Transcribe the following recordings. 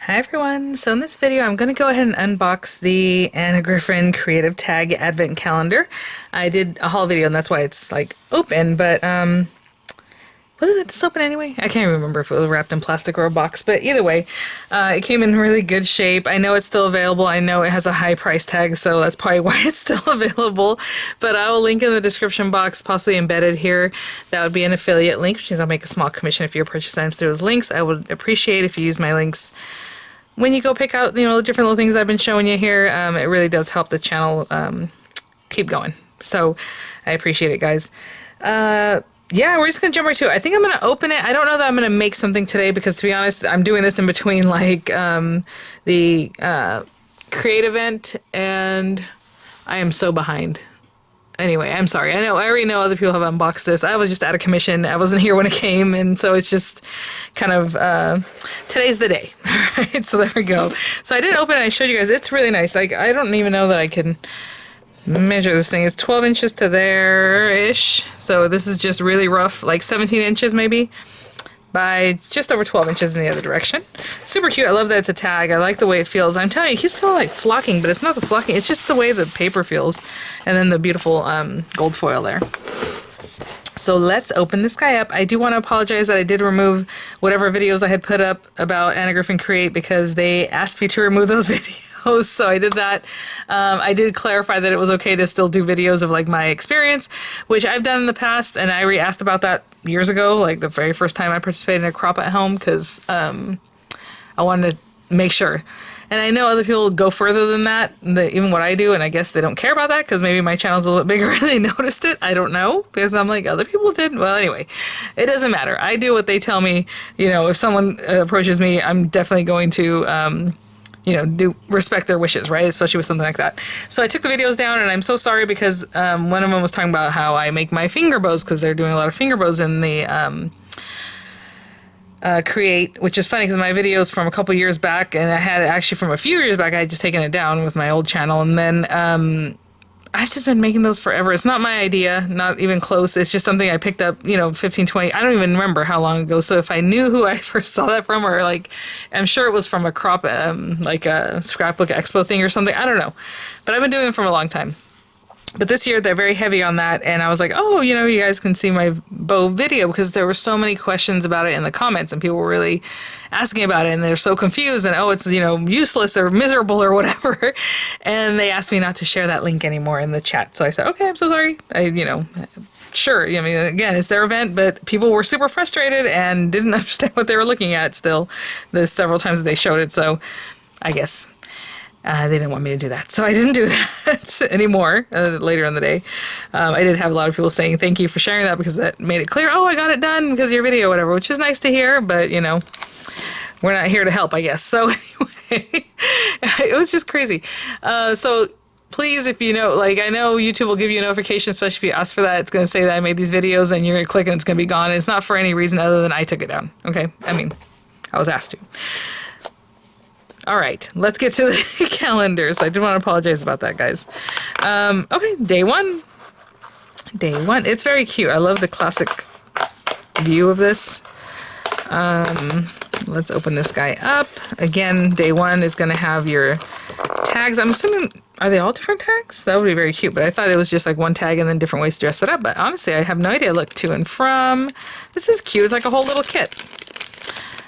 Hi everyone! So in this video I'm going to go ahead and unbox the Griffin Creative Tag Advent Calendar. I did a haul video and that's why it's like open, but wasn't it this open anyway? I can't remember if it was wrapped in plastic or a box, but either way, it came in really good shape. I know it's still available. I know it has a high price tag, so that's probably why it's still available, but I will link in the description box, possibly embedded here. That would be an affiliate link, which means I'll make a small commission if you purchase items through those links. I would appreciate if you use my links when you go pick out, the different little things I've been showing you here. It really does help the channel keep going. So I appreciate it, guys. Yeah, we're just going to jump right to it. I think I'm going to open it. I don't know that I'm going to make something today because, to be honest, I'm doing this in between, like, the create event, and I am so behind. Anyway, I'm sorry. I already know other people have unboxed this. I was just out of commission. I wasn't here when it came, and so it's just kind of, today's the day. Right? So there we go. So I did open it. I showed you guys. It's really nice. Like, I don't even know that I can measure this thing. It's 12 inches to there-ish. So this is just really rough, like 17 inches maybe, by just over 12 inches in the other direction. Super cute. I love that it's a tag. I like the way it feels. I'm telling you, it keeps feeling like flocking, but it's not the flocking. It's just the way the paper feels. And then the beautiful gold foil there. So let's open this guy up. I do want to apologize that I did remove whatever videos I had put up about Griffin Create because they asked me to remove those videos. So I did that. I did clarify that it was okay to still do videos of like my experience, which I've done in the past, and I asked about that years ago, like the very first time I participated in a crop at home, because I wanted to make sure. And I know other people go further than that, even what I do, and I guess they don't care about that because maybe my channel's a little bit bigger and they noticed it. I don't know, because I'm like, other people did. Well, anyway, it doesn't matter. I do what they tell me. If someone approaches me, I'm definitely going to do respect their wishes, right? Especially with something like that. So I took the videos down, and I'm so sorry because one of them was talking about how I make my finger bows, because they're doing a lot of finger bows in the Create, which is funny because my videos from a couple years back, and I had it actually from a few years back, I had just taken it down with my old channel, and then I've just been making those forever. It's not my idea, not even close. It's just something I picked up, 15, 20, I don't even remember how long ago. So if I knew who I first saw that from, or like, I'm sure it was from a crop, like a scrapbook expo thing or something. I don't know. But I've been doing them for a long time. But this year they're very heavy on that, and I was like, oh, you guys can see my bow video, because there were so many questions about it in the comments, and people were really asking about it, and they're so confused, and it's useless or miserable or whatever, and they asked me not to share that link anymore in the chat. So I said, okay, I'm so sorry. Sure. Again, it's their event, but people were super frustrated and didn't understand what they were looking at still the several times that they showed it. So I guess they didn't want me to do that. So I didn't do that anymore later in the day. I did have a lot of people saying thank you for sharing that, because that made it clear, oh, I got it done because of your video, whatever, which is nice to hear, but we're not here to help, I guess. So anyway, it was just crazy. So please, if I know YouTube will give you a notification, especially if you ask for that. It's going to say that I made these videos, and you're going to click and it's going to be gone. It's not for any reason other than I took it down. Okay. I was asked to. All right, let's get to the calendars. I did want to apologize about that, guys. Okay, day one. Day one. It's very cute. I love the classic view of this. Let's open this guy up. Again, day one is going to have your tags. I'm assuming, are they all different tags? That would be very cute, but I thought it was just like one tag and then different ways to dress it up. But honestly, I have no idea. Look, to and from. This is cute. It's like a whole little kit.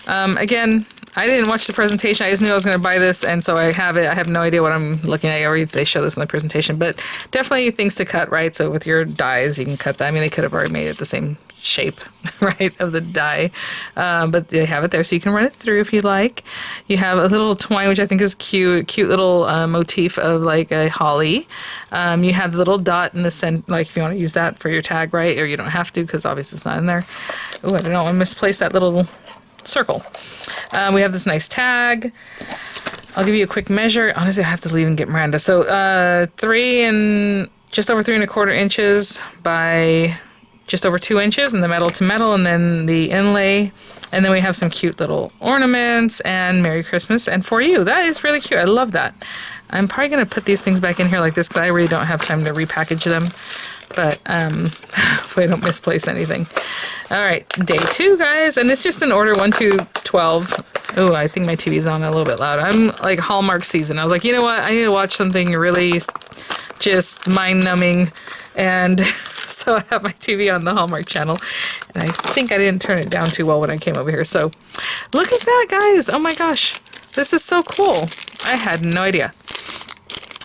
Again, I didn't watch the presentation. I just knew I was going to buy this, and so I have it. I have no idea what I'm looking at, or if they show this in the presentation, but definitely things to cut, right? So with your dies, you can cut that. They could have already made it the same shape, right, of the die, but they have it there, so you can run it through if you like. You have a little twine, which I think is cute little motif of like a holly. You have the little dot in the center, like if you want to use that for your tag, right, or you don't have to, because obviously it's not in there. Oh, I don't know, I misplaced that little circle. We have this nice tag. I'll give you a quick measure. Honestly, I have to leave and get Miranda. So just over 3¼ inches by just over 2 inches, and the metal to metal, and then the inlay, and then we have some cute little ornaments, and Merry Christmas and for you. That is really cute. I love that. I'm probably going to put these things back in here like this, because I really don't have time to repackage them, but hopefully I don't misplace anything. All right, day two, guys, and it's just in order 1 to 12. Oh, I think my TV's on a little bit loud. I'm like Hallmark season. I was like, you know what? I need to watch something really just mind-numbing. And so I have my TV on the Hallmark channel. And I think I didn't turn it down too well when I came over here. So look at that, guys. Oh my gosh. This is so cool. I had no idea.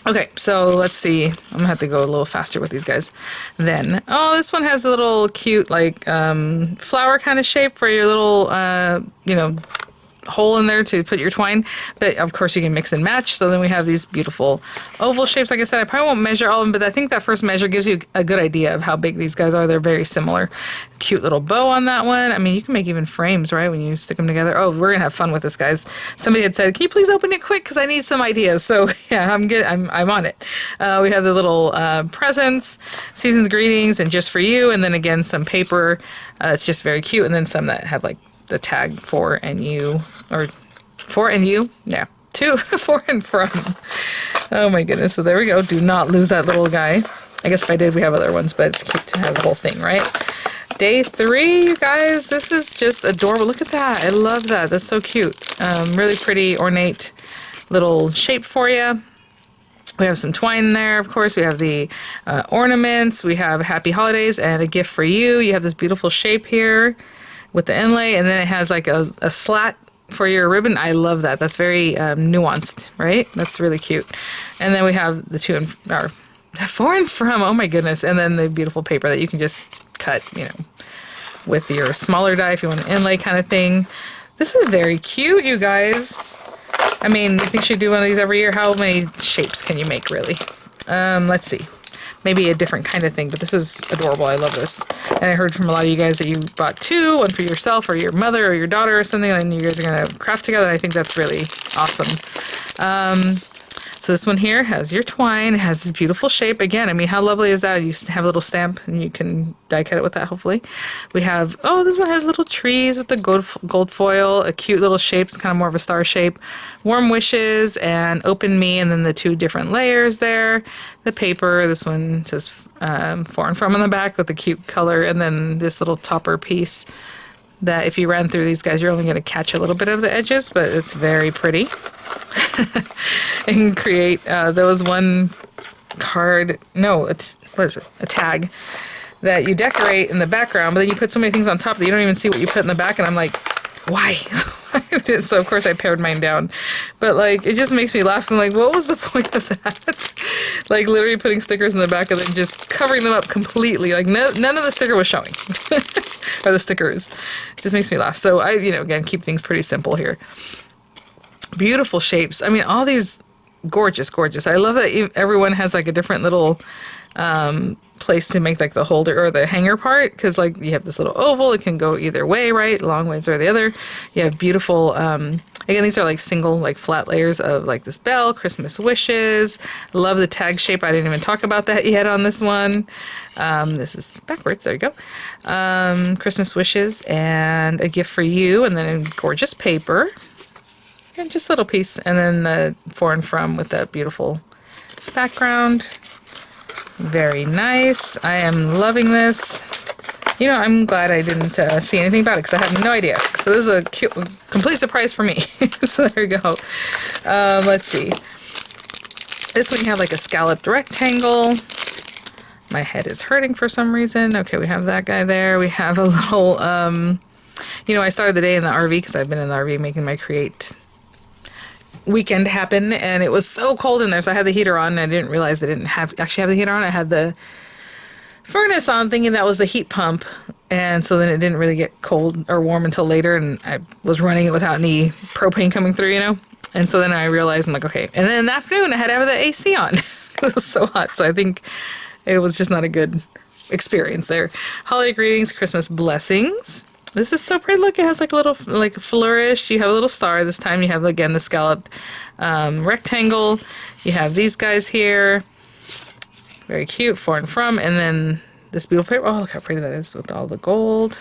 Okay, so let's see. I'm gonna have to go a little faster with these guys. Then, oh, this one has a little cute, like, flower kind of shape for your little, you know, hole in there to put your twine, but of course you can mix and match. So then we have these beautiful oval shapes. Like I said, I probably won't measure all of them, but I think that first measure gives you a good idea of how big these guys are. They're very similar. Cute little bow on that one. I mean, you can make even frames, right, when you stick them together. Oh, we're gonna have fun with this, guys. Somebody had said, can you please open it quick, because I need some ideas. So yeah, I'm good. I'm on it. We have the little presents, season's greetings, and just for you, and then again some paper that's just very cute, and then some that have like the tag for and you, or for and you, yeah, to, for and from. Oh my goodness. So there we go. Do not lose that little guy. I guess if I did, we have other ones, but it's cute to have the whole thing, right? Day 3, you guys. This is just adorable. Look at that. I love that. That's so cute. Really pretty, ornate little shape for you. We have some twine in there, of course. We have the ornaments. We have happy holidays and a gift for you. You have this beautiful shape here with the inlay, and then it has like a slat for your ribbon. I love that. That's very nuanced, right? That's really cute. And then we have the for and from. Oh my goodness. And then the beautiful paper that you can just cut, you know, with your smaller die if you want an inlay kind of thing. This is very cute, you guys. I mean, you think you should do one of these every year? How many shapes can you make, really? Let's see. Maybe a different kind of thing, but this is adorable. I love this. And I heard from a lot of you guys that you bought 2, one for yourself or your mother or your daughter or something, and you guys are going to craft together. And I think that's really awesome. So this one here has your twine. It has this beautiful shape. Again, I mean, how lovely is that? You have a little stamp, and you can die cut it with that, hopefully. We have, oh, this one has little trees with the gold foil, a cute little shape. It's kind of more of a star shape. Warm wishes and open me, and then the 2 different layers there. The paper, this one says for and from on the back with the cute color, and then this little topper piece that if you ran through these guys, you're only going to catch a little bit of the edges, but it's very pretty. And create those one card, no, it's, what is it, a tag that you decorate in the background, but then you put so many things on top that you don't even see what you put in the back, and I'm like, why? So of course I pared mine down, but like it just makes me laugh. I'm like, what was the point of that? Like literally putting stickers in the back and then just covering them up completely. Like none of the sticker was showing, or the stickers. It just makes me laugh. So I, you know, again, keep things pretty simple here. Beautiful shapes. I mean, all these gorgeous, gorgeous. I love that everyone has like a different little place to make like the holder or the hanger part, because like you have this little oval. It can go either way, right? Long ways or the other. You have beautiful, again, these are like single, like flat layers of like this bell, Christmas wishes. Love the tag shape. I didn't even talk about that yet on this one. This is backwards. There you go. Christmas wishes and a gift for you, and then gorgeous paper. And just a little piece, and then the for and from with that beautiful background. Very nice. I am loving this. You know, I'm glad I didn't see anything about it, because I had no idea. So this is a cute, complete surprise for me. So there you go. Let's see. This one you have like a scalloped rectangle. My head is hurting for some reason. Okay, we have that guy there. We have a little, you know, I started the day in the RV, because I've been in the RV making my Create weekend happen, and it was so cold in there, so I had the heater on, and I didn't realize I didn't actually have the heater on. I had the furnace on, thinking that was the heat pump, and so then it didn't really get cold or warm until later, and I was running it without any propane coming through, you know. And so then I realized, I'm like, okay. And then in the afternoon I had to have the AC on. It was so hot, so I think it was just not a good experience there. Holiday greetings, Christmas blessings. This is so pretty. Look, it has like a little like flourish. You have a little star this time. You have, again, the scalloped rectangle. You have these guys here. Very cute, for and from. And then this beautiful paper. Oh, look how pretty that is with all the gold.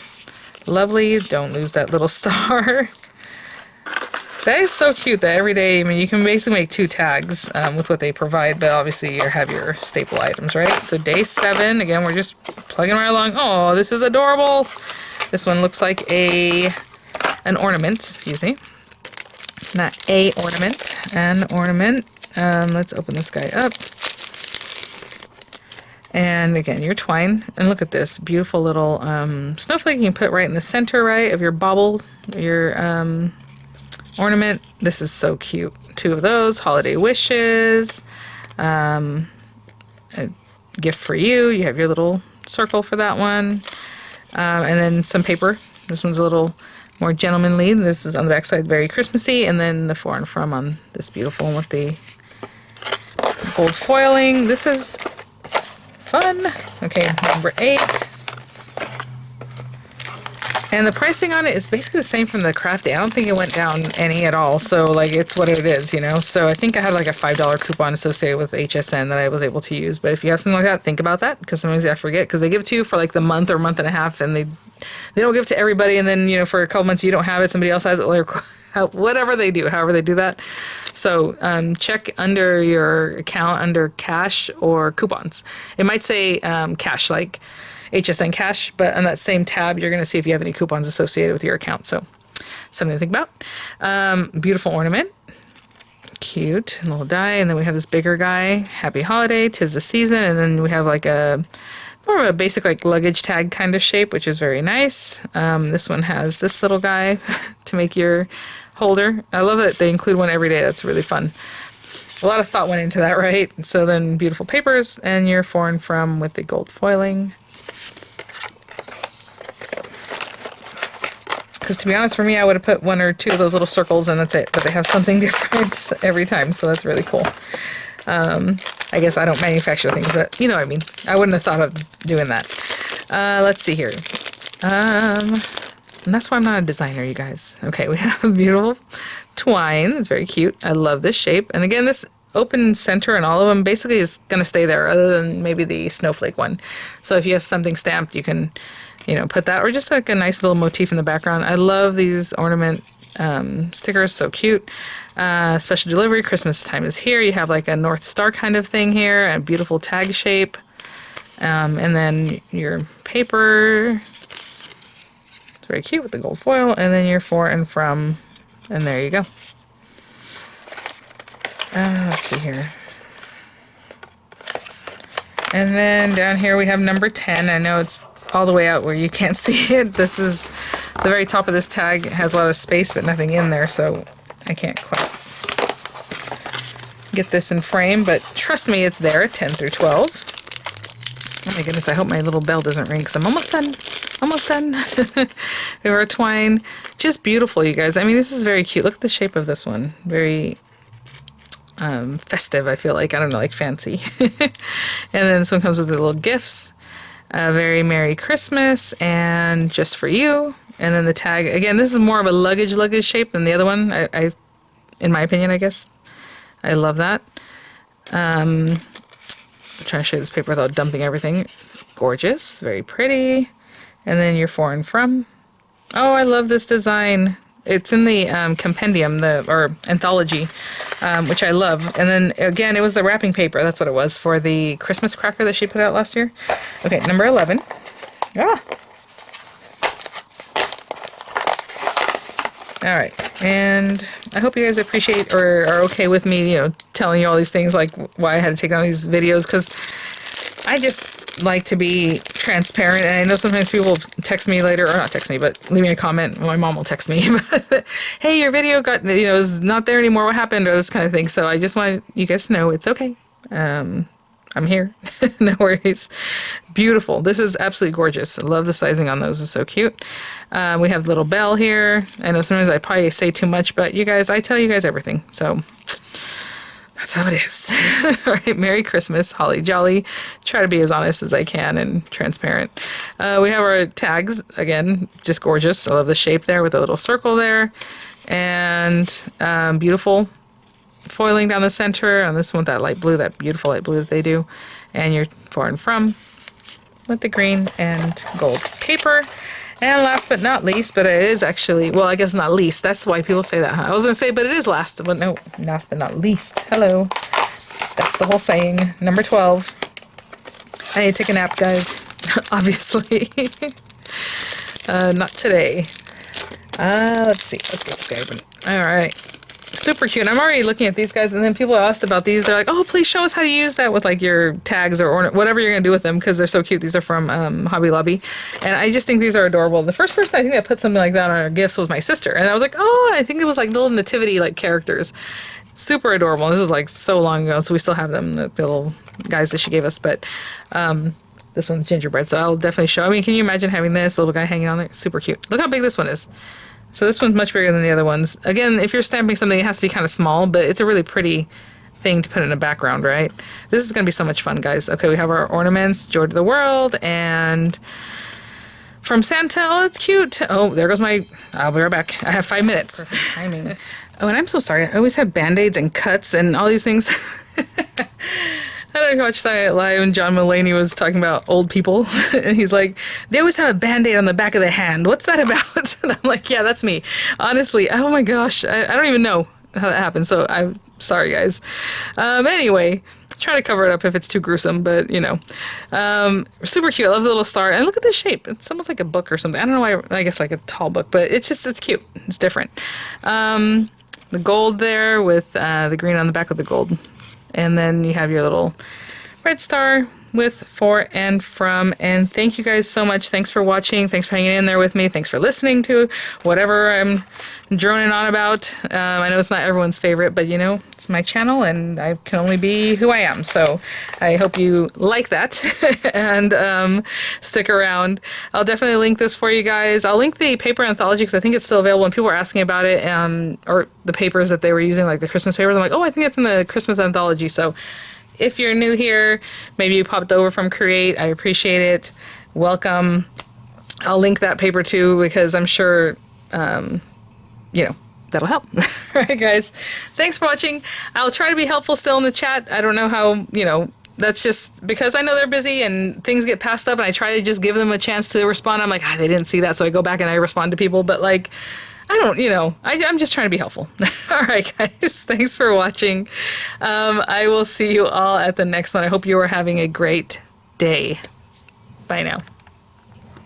Lovely. Don't lose that little star. That is so cute that every day, I mean, you can basically make 2 tags with what they provide, but obviously you have your staple items, right? So day 7, again, we're just plugging right along. Oh, this is adorable. This one looks like an ornament, excuse me. not a ornament, an ornament. Let's open this guy up. And again, your twine. And look at this beautiful little snowflake you can put right in the center, right, of your bauble, your ornament. This is so cute. 2 of those, holiday wishes, a gift for you. You have your little circle for that one. And then some paper. This one's a little more gentlemanly. This is on the back side, very Christmassy. And then the for and from on this beautiful one with the gold foiling. This is fun. Okay, number 8. And the pricing on it is basically the same from the craft day. I don't think it went down any at all. So like it's what it is, you know. So I think I had like a $5 coupon associated with HSN that I was able to use. But if you have something like that, think about that, because sometimes I forget, because they give it to you for like the month or month and a half, and they don't give it to everybody, and then, you know, for a couple months you don't have it, somebody else has it, or whatever they do, however they do that. So check under your account under cash or coupons. It might say cash, like HSN cash, but on that same tab you're going to see if you have any coupons associated with your account. So something to think about. Beautiful ornament, cute little die. And then we have this bigger guy, happy holiday, 'tis the season. And then we have like a more of a basic like luggage tag kind of shape, which is very nice. This one has this little guy to make your holder. I love that they include one every day. That's really fun. A lot of thought went into that, right? So then beautiful papers and your for and from with the gold foiling. Because to be honest, for me, I would have put 1 or 2 of those little circles and that's it. But they have something different every time, so that's really cool. I guess I don't manufacture things, but you know what I mean. I wouldn't have thought of doing that. Let's see here. And that's why I'm not a designer, you guys. Okay, we have a beautiful twine. It's very cute. I love this shape. And again, this open center and all of them basically is going to stay there, other than maybe the snowflake one. So if you have something stamped, you can, you know, put that, or just like a nice little motif in the background. I love these ornament stickers, so cute. Special delivery, Christmas time is here. You have like a North Star kind of thing here, a beautiful tag shape. And then your paper, it's very cute with the gold foil, and then your for and from, and there you go. Let's see here. And then down here we have number 10. I know it's all the way out where you can't see it. This is the very top of this tag. It has a lot of space but nothing in there, so I can't quite get this in frame, but trust me, it's there, 10 through 12. Oh my goodness, I hope my little bell doesn't ring, because I'm almost done. Almost done. We have our twine. Just beautiful, you guys. I mean, this is very cute. Look at the shape of this one. Very festive, I feel like. I don't know, like fancy. And then this one comes with the little gifts. Very Merry Christmas and just for you. And then the tag. Again, this is more of a luggage shape than the other one. I in my opinion, I guess. I love that. I'm trying to show you this paper without dumping everything. Gorgeous. Very pretty. And then your for and from. Oh, I love this design. It's in the compendium, or anthology, which I love. And then, again, it was the wrapping paper. That's what it was for the Christmas cracker that she put out last year. Okay, number 11. Ah. All right. And I hope you guys appreciate or are okay with me, you know, telling you all these things, like why I had to take on these videos, because I just like to be transparent. And I know sometimes people text me later, or not text me, but leave me a comment. My mom will text me, but, hey, your video got, you know, is not there anymore. What happened? Or this kind of thing. So I just want you guys to know it's okay. I'm here. No worries. Beautiful. This is absolutely gorgeous. I love the sizing on those. It's so cute. We have the little bell here. I know sometimes I probably say too much, but you guys, I tell you guys everything. So that's how it is. All right. Merry Christmas. Holly jolly. Try to be as honest as I can and transparent. We have our tags. Again, just gorgeous. I love the shape there with a little circle there. And beautiful foiling down the center on this one, that light blue, that beautiful light blue that they do. And your for and from with the green and gold paper. And last but not least, but it is actually, well, I guess not least. That's why people say that, huh? I was going to say, but it is last, but no, last but not least. Hello. That's the whole saying. Number 12. I need to take a nap, guys. Obviously. Not today. Let's see. Let's get this guy open. All right. super cute. And I'm already looking at these guys, and then people asked about these. They're like, oh, please show us how to use that with like your tags or whatever you're going to do with them, because they're so cute. These are from Hobby Lobby. And I just think these are adorable. The first person I think that put something like that on our gifts was my sister. And I was like, oh, I think it was like little nativity like characters. Super adorable. This is like so long ago, so we still have them, the little guys that she gave us. But this one's gingerbread, so I'll definitely show. I mean, can you imagine having this little guy hanging on there? Super cute. Look how big this one is. So this one's much bigger than the other ones. Again, if you're stamping something, it has to be kind of small, but it's a really pretty thing to put in a background, right? This is going to be so much fun, guys. Okay, we have our ornaments, Joy to the World, and from Santa. Oh, it's cute. Oh, there goes my... I'll be right back. I have 5 minutes. Perfect timing. Oh, and I'm so sorry. I always have Band-Aids and cuts and all these things. I don't know if you watched Saturday Night Live and John Mulaney was talking about old people. And he's like, they always have a Band-Aid on the back of the hand. What's that about? And I'm like, yeah, that's me. Honestly, oh my gosh. I don't even know how that happened. So I'm sorry, guys. Anyway, try to cover it up if it's too gruesome, but you know. Super cute. I love the little star. And look at this shape. It's almost like a book or something. I don't know why. I guess like a tall book, but it's cute. It's different. The gold there with the green on the back of the gold. And then you have your little red star with for and from. And thank you guys so much. Thanks for watching. Thanks for hanging in there with me. Thanks for listening to whatever I'm droning on about. I know it's not everyone's favorite, but you know, it's my channel and I can only be who I am. So I hope you like that and stick around. I'll definitely link this for you guys. I'll link the paper anthology because I think it's still available and people were asking about it, or the papers that they were using, like the Christmas papers. I'm like, oh, I think it's in the Christmas anthology. So if you're new here, maybe you popped over from Create, I appreciate it. Welcome. I'll link that paper too because I'm sure, you know, that'll help. All right, guys. Thanks for watching. I'll try to be helpful still in the chat. I don't know how, you know, that's just because I know they're busy and things get passed up and I try to just give them a chance to respond. I'm like, they didn't see that. So I go back and I respond to people. But like, I don't, you know, I'm just trying to be helpful. All right, guys. Thanks for watching. I will see you all at the next one. I hope you are having a great day. Bye now.